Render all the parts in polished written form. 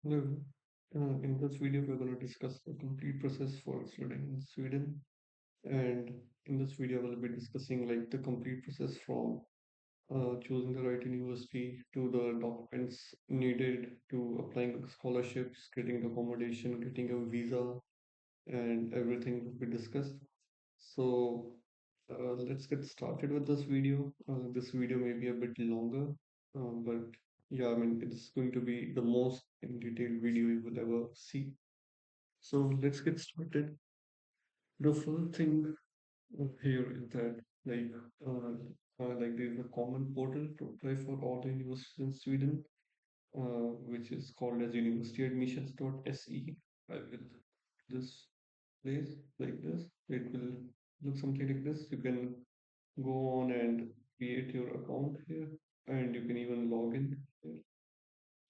Hello. In this video, we're going to discuss the complete process for studying in Sweden. And in this video, we'll be discussing like the complete process from choosing the right university to the documents needed to applying scholarships, getting the accommodation, getting a visa, and everything will be discussed. So let's get started with this video. This video may be a bit longer, but yeah, I mean, it's going to be the most in detailed video you will ever see. So let's get started. The first thing here is that there is a common portal to apply for all the universities in Sweden, which is called as universityadmissions.se. I will this place like this. It will look something like this. You can go on and create your account here, and you can even log in here.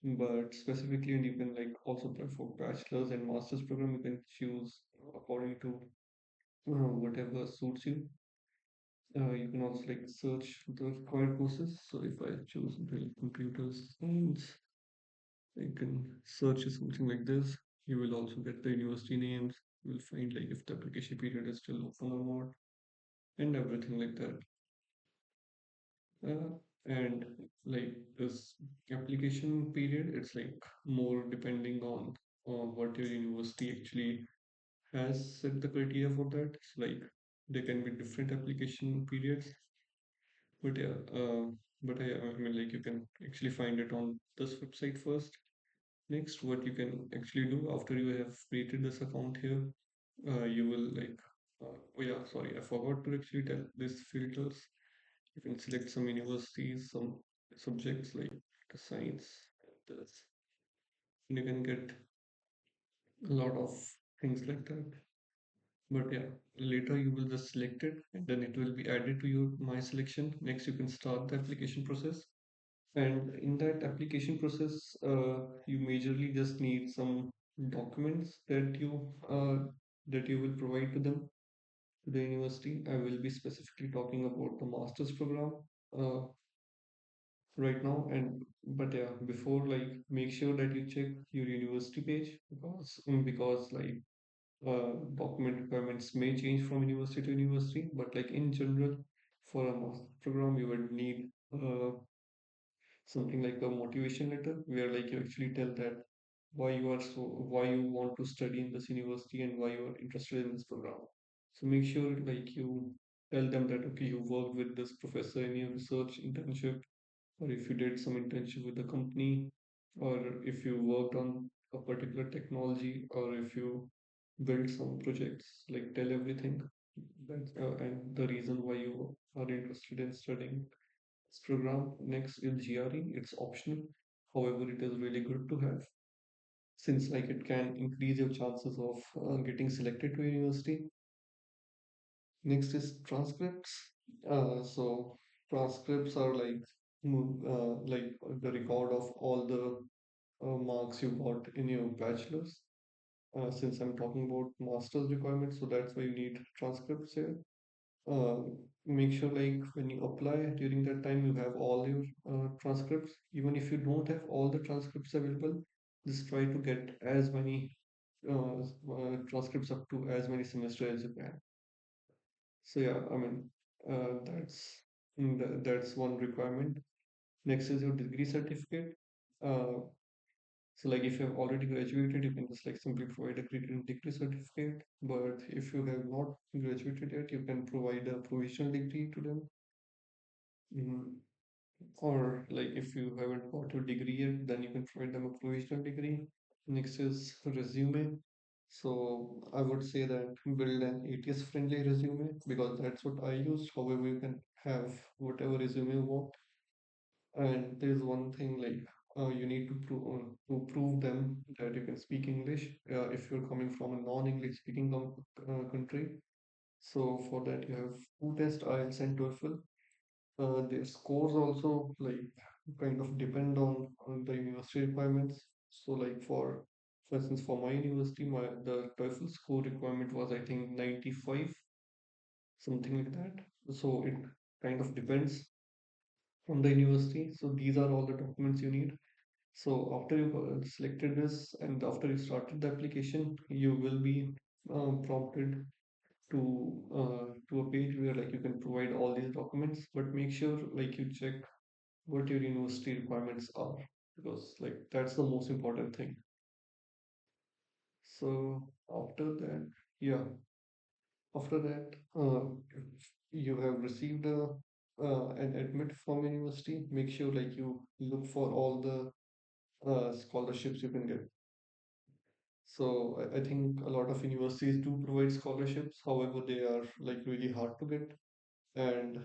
But specifically, and you can like also apply for bachelor's and master's program. You can choose according to whatever suits you. You can also like search the required courses. So if I choose like computer science, I can search something like this. You will also get the university names. You will find like if the application period is still open or not, and everything like that. Uh, and like this application period, it's like more depending on what your university actually has set the criteria for that. It's like there can be different application periods, but yeah, I mean like you can actually find it on this website first. Next, what you can actually do after you have created this account here, you will like, oh yeah, sorry, I forgot to actually tell these filters. You can select some universities, some subjects like the science, and this, and you can get a lot of things like that. But yeah, later you will just select it, and then it will be added to your my selection. Next, you can start the application process. And in that application process, you majorly just need some documents that you will provide to them to the university. I will be specifically talking about the master's program uh, right now, and but yeah, before like make sure that you check your university page because like document requirements may change from university to university, but like in general, for a master program, you would need something like a motivation letter where like you actually tell that why you want to study in this university and why you are interested in this program. So make sure like you tell them that okay, you worked with this professor in your research internship, or if you did some internship with the company, or if you worked on a particular technology, or if you built some projects, like tell everything. And the reason why you are interested in studying this program. Next is GRE. It's optional. However, it is really good to have since like it can increase your chances of getting selected to a university. Next is transcripts. So transcripts are like the record of all the marks you got in your bachelor's. Since I'm talking about master's requirements, so that's why you need transcripts here. uh, Make sure like when you apply during that time you have all your transcripts. Even if you don't have all the transcripts available, just try to get as many transcripts up to as many semesters as you can. So yeah, I mean that's one requirement. Next is your degree certificate. uh, so like if you have already graduated, you can just like simply provide a degree certificate. But if you have not graduated yet, you can provide a provisional degree to them. Mhm. Or like if you haven't got your degree yet, then you can provide them a provisional degree. Next is resume. So I would say that build an ATS friendly resume because that's what I used. However, you can have whatever resume you want. And there's one thing like you need to prove them that you can speak English if you're coming from a non-English speaking country. So for that you have two tests, IELTS and TOEFL. Their scores also like kind of depend on the university requirements. So like for instance for my university, the TOEFL score requirement was I think 95, something like that. So it kind of depends from the university. So these are all the documents you need. So after you selected this and after you started the application, you will be prompted to a page where like you can provide all these documents, but make sure like you check what your university requirements are, because like that's the most important thing. So after that, yeah, after that, you have received a an admit from university. Make sure like you look for all the scholarships you can get. So I think a lot of universities do provide scholarships. However, they are like really hard to get, and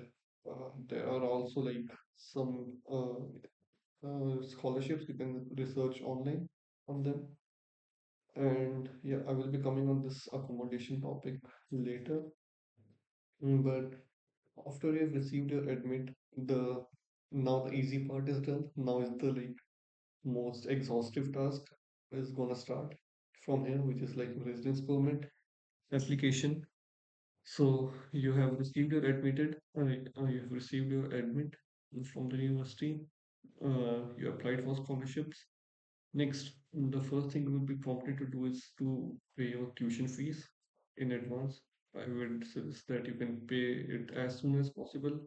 there are also like some scholarships you can research online on them. And yeah, I will be coming on this accommodation topic later. But after you've received your admit, the now the easy part is done. Now is the like most exhaustive task is gonna start from here, which is like residence permit application. So you have received your you have received your admit from the university. You applied for scholarships. Next, the first thing you will be prompted to do is to pay your tuition fees in advance. I would suggest that you can pay it as soon as possible,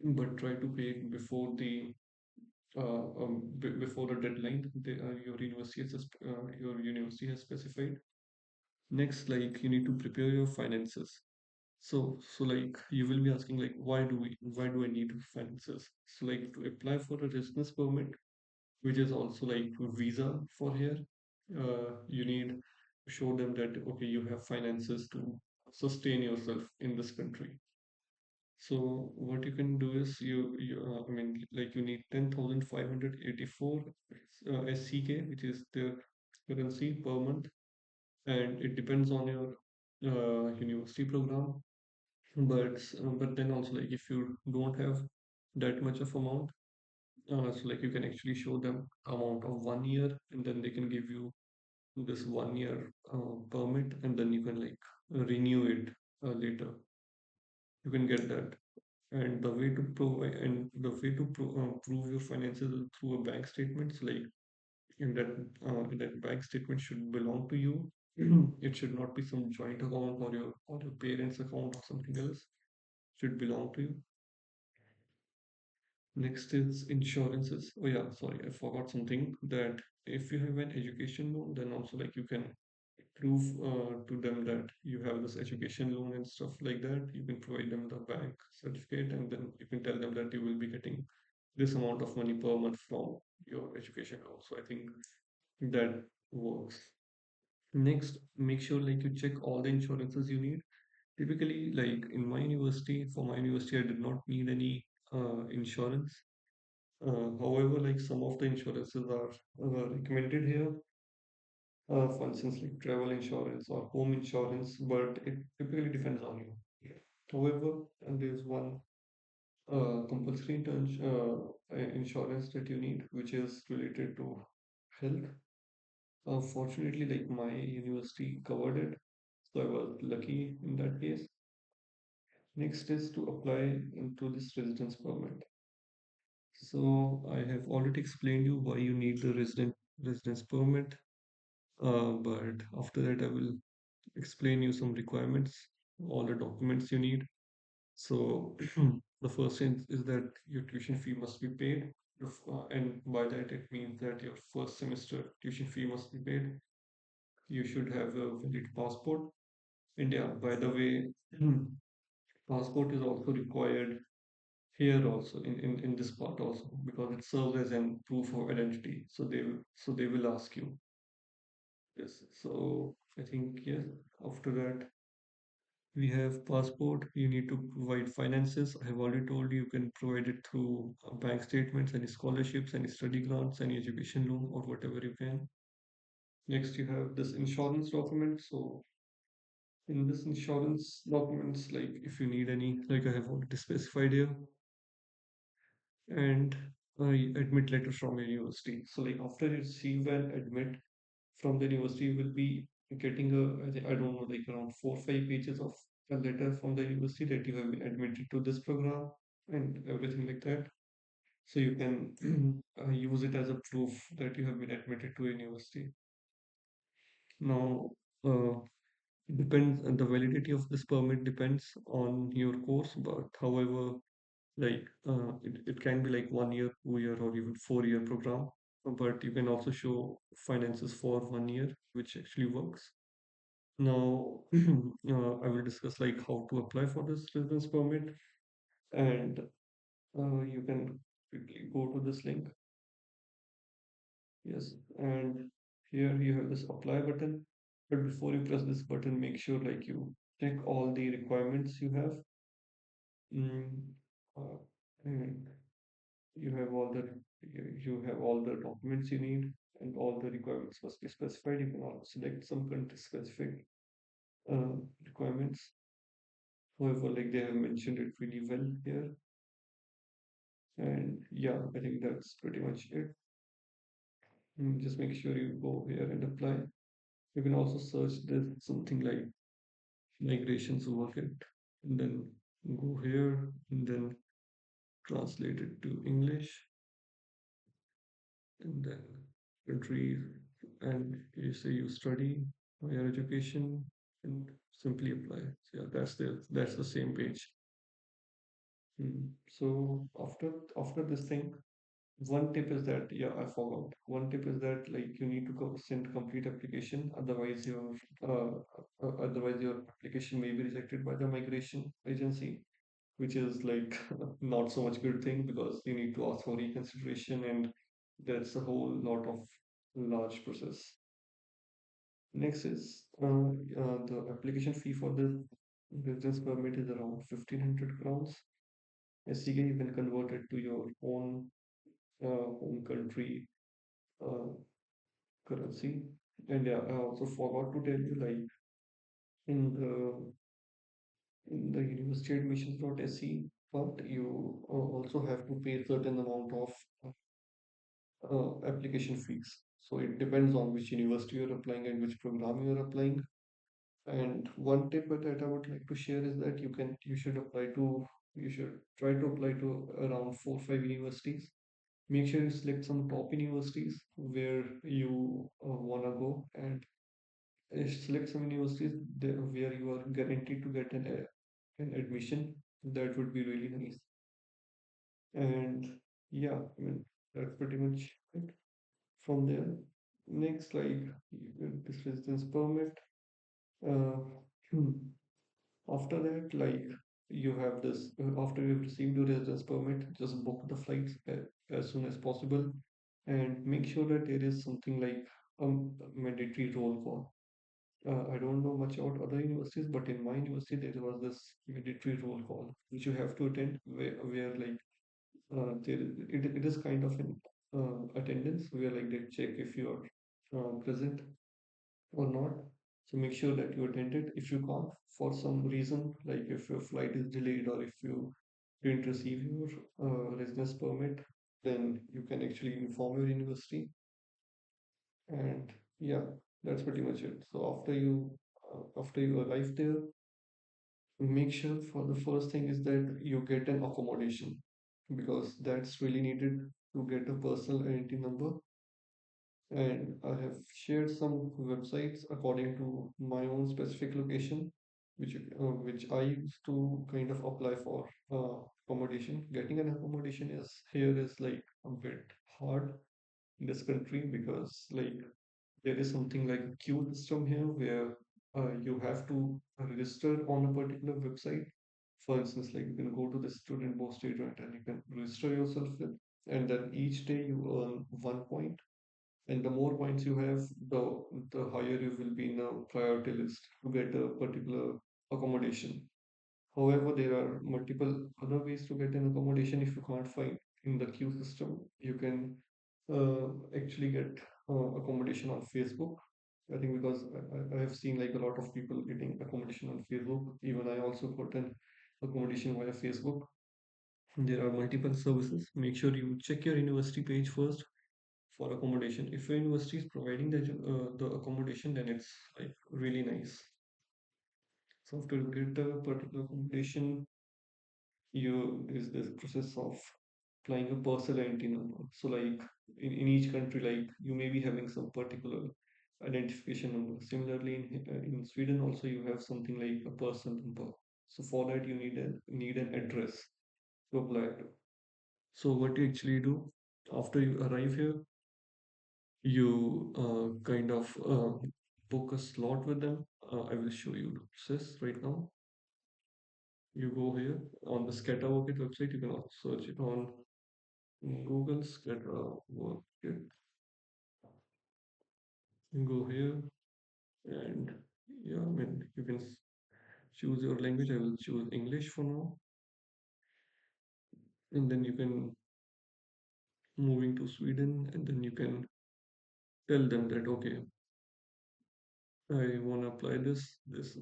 but try to pay it before the before the deadline your university has specified. Next, like you need to prepare your finances. So like you will be asking like why do I need finances? So like to apply for a residence permit, which is also like a visa for here, you need to show them that okay you have finances to sustain yourself in this country. So what you can do is I mean like you need 10,584 SCK, which is the currency per month, and it depends on your university program. But then also like if you don't have that much of amount, so like you can actually show them amount of 1 year, and then they can give you this 1 year permit, and then you can like renew it later. You can get that. And the way to provide and the way to prove your finances is through a bank statement. So like in that bank statement should belong to you. It should not be some joint account or your parents' account or something else. Should belong to you. Next is insurances. Oh yeah, sorry, I forgot something that if you have an education loan, then also like you can prove to them that you have this education loan and stuff like that. You can provide them the bank certificate, and then you can tell them that you will be getting this amount of money per month from your education loan. So I think that works. Next, make sure like you check all the insurances you need. Typically, like in my university, for my university, I did not need any insurance. However, like some of the insurances are recommended here, for instance, like travel insurance or home insurance, but it typically depends on you. However, and there's one compulsory insurance that you need, which is related to health. Fortunately, like my university covered it, so I was lucky in that case. Next is to apply into this residence permit. So I have already explained you why you need the residence permit. But after that, I will explain you some requirements, all the documents you need. So the first thing is that your tuition fee must be paid. And by that, it means that your first semester tuition fee must be paid. You should have a valid passport. And yeah, by the way, passport is also required here also in this part also because it serves as an proof of identity. So they will ask you this. So I think yes, after that we have passport. You need to provide finances. I have already told you you can provide it through bank statements, any scholarships, any study grants, any education loan, or whatever you can. Next, you have this insurance document. So in this insurance documents, like if you need any, like I have already specified here, and admit letter from your university. So like after you receive an admit from the university, you will be getting I don't know, like around 4 or 5 pages of a letter from the university that you have been admitted to this program and everything like that. So you can use it as a proof that you have been admitted to a university. Now, uh, depends the validity of this permit depends on your course, but however, it can be like 1 year, 2 year, or even 4 year program. But you can also show finances for 1 year, which actually works. Now, I will discuss like how to apply for this residence permit, and you can quickly go to this link. Yes, and here you have this apply button. But before you press this button, make sure like you check all the requirements you have. Mm, uh, and you have all the you have all the documents you need, and all the requirements must be specified. You can also select some country specific uh, requirements. However, like they have mentioned it really well here. And yeah, I think that's pretty much it. Just make sure you go here and apply. You can also search this something like migrations workit, and then go here and then translate it to English, and then countries, and you say you study higher education, and simply apply. So yeah, that's the same page. So after this thing, one tip is that, yeah, I forgot. One tip is that like you need to go send complete application, uh, otherwise your application may be rejected by the migration agency, which is like not so much good thing because you need to ask for reconsideration, and that's a whole lot of large process. Next is the application fee for the residence permit is around 1500 crowns. SCK you can convert it to your own home country uh, currency. And yeah, I also forgot to tell you, like in the university admissions.se part, you also have to pay a certain amount of application fees. So it depends on which university you're applying and which program you're applying. And one tip that I would like to share is that you should try to apply to around 4 5 universities. Make sure you select some top universities where you wanna go, and select some universities there where you are guaranteed to get an admission. That would be really nice. And yeah, I mean that's pretty much it from there. Next, like you get this residence permit. Uh, After that, like you have this, after you've received your residence permit, just book the flights as soon as possible, and make sure that there is something like a mandatory roll call. I don't know much about other universities, but in my university there was this mandatory roll call which you have to attend, where like it is kind of an attendance where like they check if you are present or not. So make sure that you attend it. If you can't, for some reason, like if your flight is delayed or if you didn't receive your residence permit, then you can actually inform your university. And yeah, that's pretty much it. So after you arrive there, make sure for the first thing is that you get an accommodation, because that's really needed to get a personal identity number. And I have shared some websites according to my own specific location, which I used to kind of apply for accommodation. Getting an accommodation is here is like a bit hard in this country, because like there is something like a queue system here where you have to register on a particular website. For instance, like you can go to the student post agent and you can register yourself with, and then each day you earn 1 point, and the more points you have, the higher you will be in a priority list to get a particular accommodation. However, there are multiple other ways to get an accommodation. If you can't find in the queue system, you can actually get accommodation on Facebook. I think because I have seen like a lot of people getting accommodation on Facebook. Even I also got an accommodation via Facebook. There are multiple services. Make sure you check your university page first for accommodation. If your university is providing the accommodation, then it's like really nice. So after you get a particular accommodation, you is this process of applying a personal identity number. So like in each country, like you may be having some particular identification number. Similarly, in Sweden also you have something like a personal number. So for that you need an address to apply to. So what you actually do after you arrive here, you kind of book a slot with them. I will show you the process right now. You go here on the Scatter Workit website. You can also search it on Google Scatter Workit. You go here and yeah, I mean you can choose your language. I will choose English for now, and then you can moving to Sweden, and then you can tell them that okay, I want to apply this,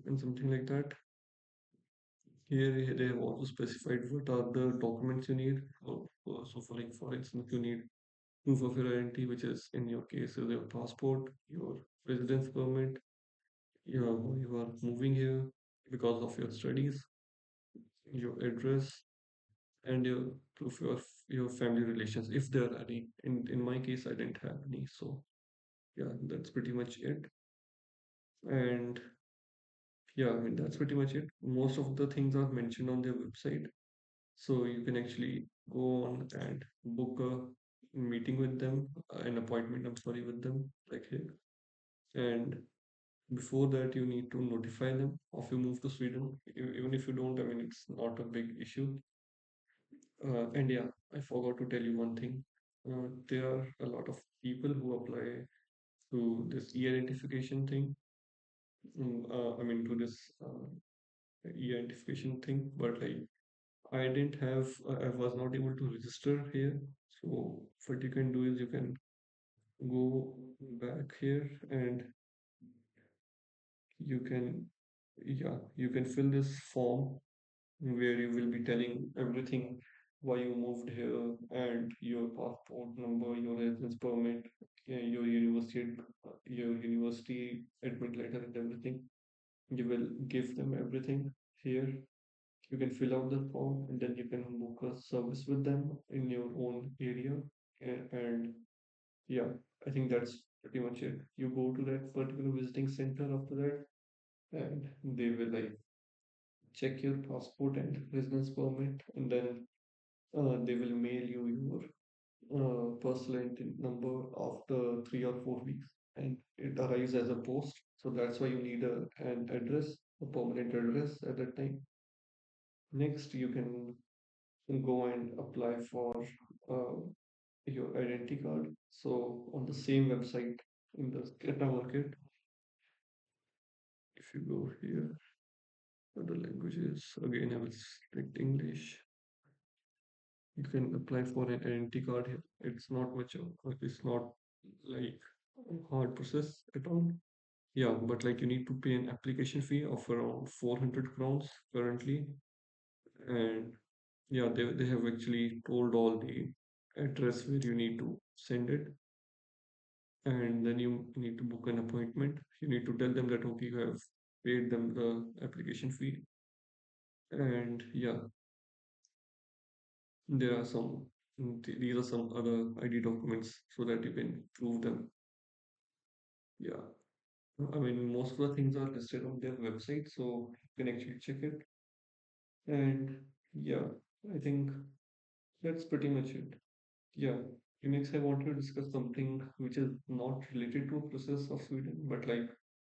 and something like that. Here they have also specified what are the documents you need. So for like for instance, you need proof of your identity, which is in your case is your passport, your residence permit, you are moving here because of your studies, your address, and your proof of your family relations, if there are any. In my case, I didn't have any, so yeah, that's pretty much it. And yeah, I mean that's pretty much it. Most of the things are mentioned on their website. So you can actually go on and book a meeting with them, an appointment, I'm sorry, with them, like here. And before that, you need to notify them of your move to Sweden. Even if you don't, I mean, it's not a big issue. And yeah, I forgot to tell you one thing. There are a lot of people who apply to this e-identification thing. I mean, to this e-identification thing, but like I didn't have, I was not able to register here. So what you can do is you can go back here and you can, yeah, you can fill this form where you will be telling everything why you moved here and your passport number, your residence permit, your university admit letter and everything. You will give them everything here. You can fill out the form and then you can book a service with them in your own area. And yeah, I think that's pretty much it. You go to that particular visiting center after that, and they will like check your passport and residence permit, and then they will mail you your personal identity number after 3 or 4 weeks, and it arrives as a post. So that's why you need an address, a permanent address at that time. Next, you can go and apply for uh, your identity card. So on the same website in the Sketa market, if you go here, other languages, again I will select English. You can apply for an identity card here. It's not much of, it's not like hard process at all. Yeah, but like you need to pay an application fee of around 400 crowns currently. And yeah, they have actually told all the address where you need to send it. And then you need to book an appointment. You need to tell them that okay, you have paid them the application fee. And yeah, there are these are some other ID documents so that you can prove them. Yeah, I mean, most of the things are listed on their website, so you can actually check it. And yeah, I think that's pretty much it. Yeah, next I want to discuss something which is not related to a process of Sweden, but like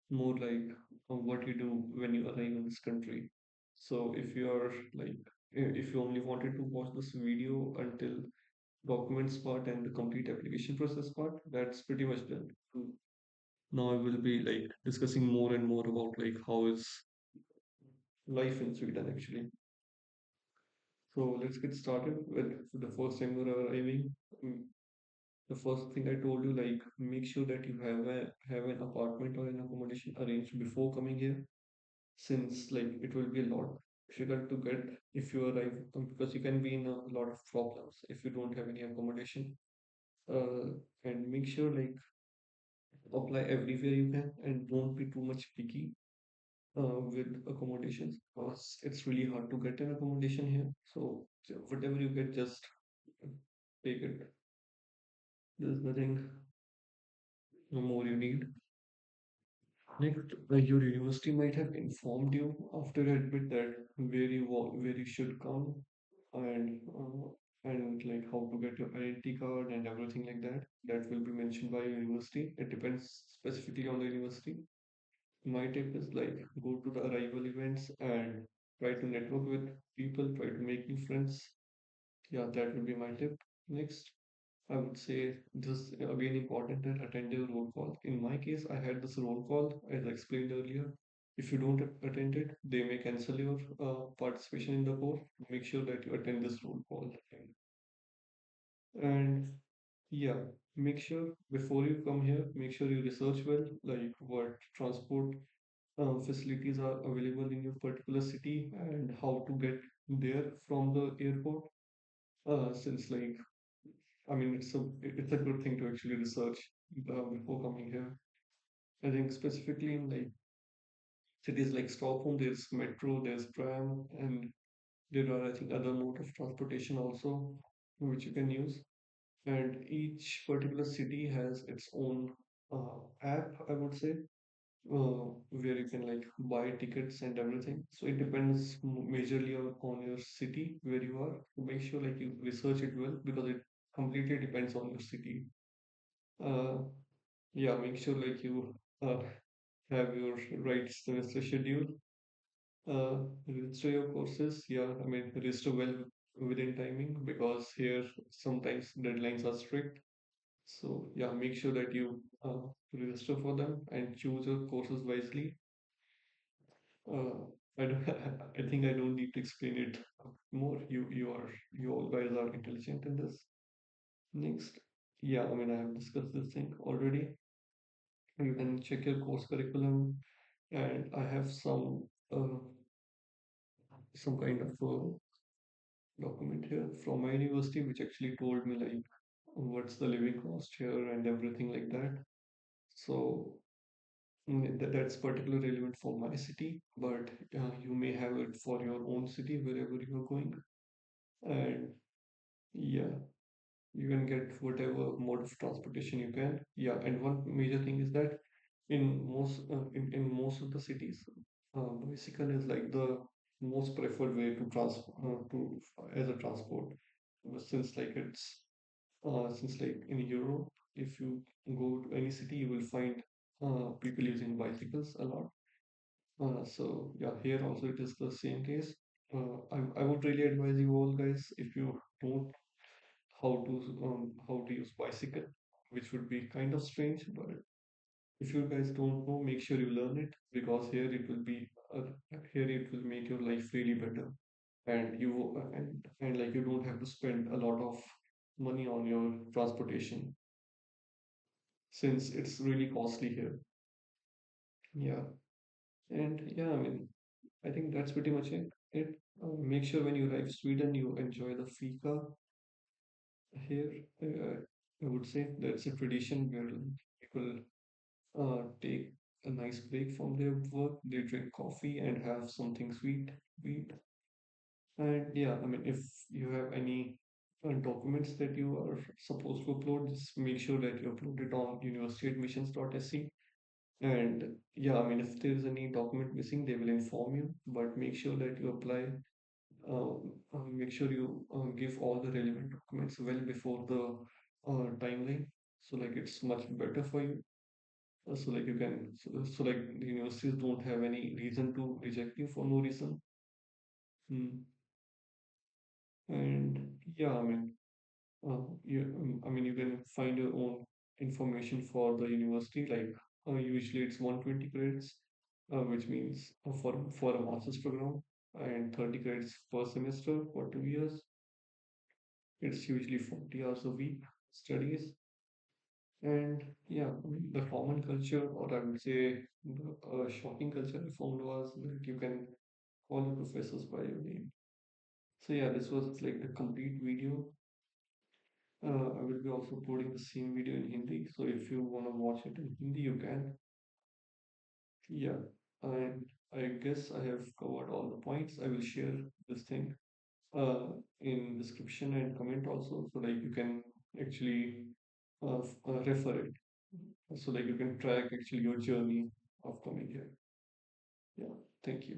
more like what you do when you arrive in this country. So if you are like, if you only wanted to watch this video until documents part and the complete application process part, that's pretty much done. Now I will be like discussing more and more about like how is life in Sweden actually. So let's get started with the first time you're arriving. Mm, The first thing I told you, like make sure that you have an apartment or an accommodation arranged before coming here, since like it will be a lot difficult to get if you arrive, because you can be in a lot of problems if you don't have any accommodation. Uh, and make sure like apply everywhere you can and don't be too much picky with accommodations, because it's really hard to get an accommodation here. So whatever you get, just take it. There's nothing more you need. Next, your university might have informed you after admit that where you should come and like how to get your identity card and everything like that. That will be mentioned by your university. It depends specifically on the university. My tip is like go to the arrival events and try to network with people, try to make new friends. Yeah, that would be my tip. Next, I would say this again important that attend your roll call. In my case, I had this roll call as I explained earlier. If you don't attend it, they may cancel your participation in the course. Make sure that you attend this roll call. And yeah, make sure before you come here, make sure you research well, like what transport facilities are available in your particular city and how to get there from the airport. Since like I mean, it's a good thing to actually research before coming here. I think specifically in like cities like Stockholm, there's metro, there's tram, and there are I think other mode of transportation also which you can use. And each particular city has its own app, I would say, where you can like buy tickets and everything. So it depends majorly on your city where you are. Make sure like you research it well because it completely depends on your city. Uh, yeah, make sure like you have your right semester schedule. Register your courses. Yeah, I mean register well within timing because here sometimes deadlines are strict. So yeah, make sure that you register for them and choose your courses wisely. Uh, I don't, I think I don't need to explain it more. You all guys are intelligent in this. Next, yeah, I mean I have discussed this thing already. You can check your course curriculum, and I have some kind of document here from my university which actually told me like what's the living cost here and everything like that. So that's particularly relevant for my city, but you may have it for your own city wherever you are going. And yeah, you can get whatever mode of transportation you can. Yeah, and one major thing is that in most of the cities, bicycle is like the most preferred way to as a transport. Since like since like in Europe, if you go to any city, you will find people using bicycles a lot. So yeah, here also it is the same case. I would really advise you all guys if you don't how to use bicycle, which would be kind of strange, but if you guys don't know, make sure you learn it because here it will make your life really better, and like you don't have to spend a lot of money on your transportation since it's really costly here. Yeah, and yeah, I mean, I think that's pretty much make sure when you arrive Sweden, you enjoy the fika here. I would say that's a tradition where people take a nice break from their work. They drink coffee and have something sweet to eat. And yeah, I mean, if you have any documents that you are supposed to upload, just make sure that you upload it on universityadmissions.sc. And yeah, I mean, if there is any document missing, they will inform you. But make sure that you uh, make sure you give all the relevant documents well before the timeline. So like it's much better for you. So like the universities don't have any reason to reject you for no reason. Hmm. And yeah, I mean, I mean, you can find your own information for the university. Like usually it's 120 credits, which means for a master's program, and 30 credits per semester for 2 years. It's usually 40 hours a week studies. And yeah, I mean, the common culture, or I would say the shocking culture I found was that you can call the professors by your name. So yeah, this was like the complete video. I will be also putting the same video in Hindi. So if you want to watch it in Hindi, you can. Yeah, and I guess I have covered all the points. I will share this thing in description and comment also, so like you can actually refer it. So like you can track actually your journey of coming here. Yeah, thank you.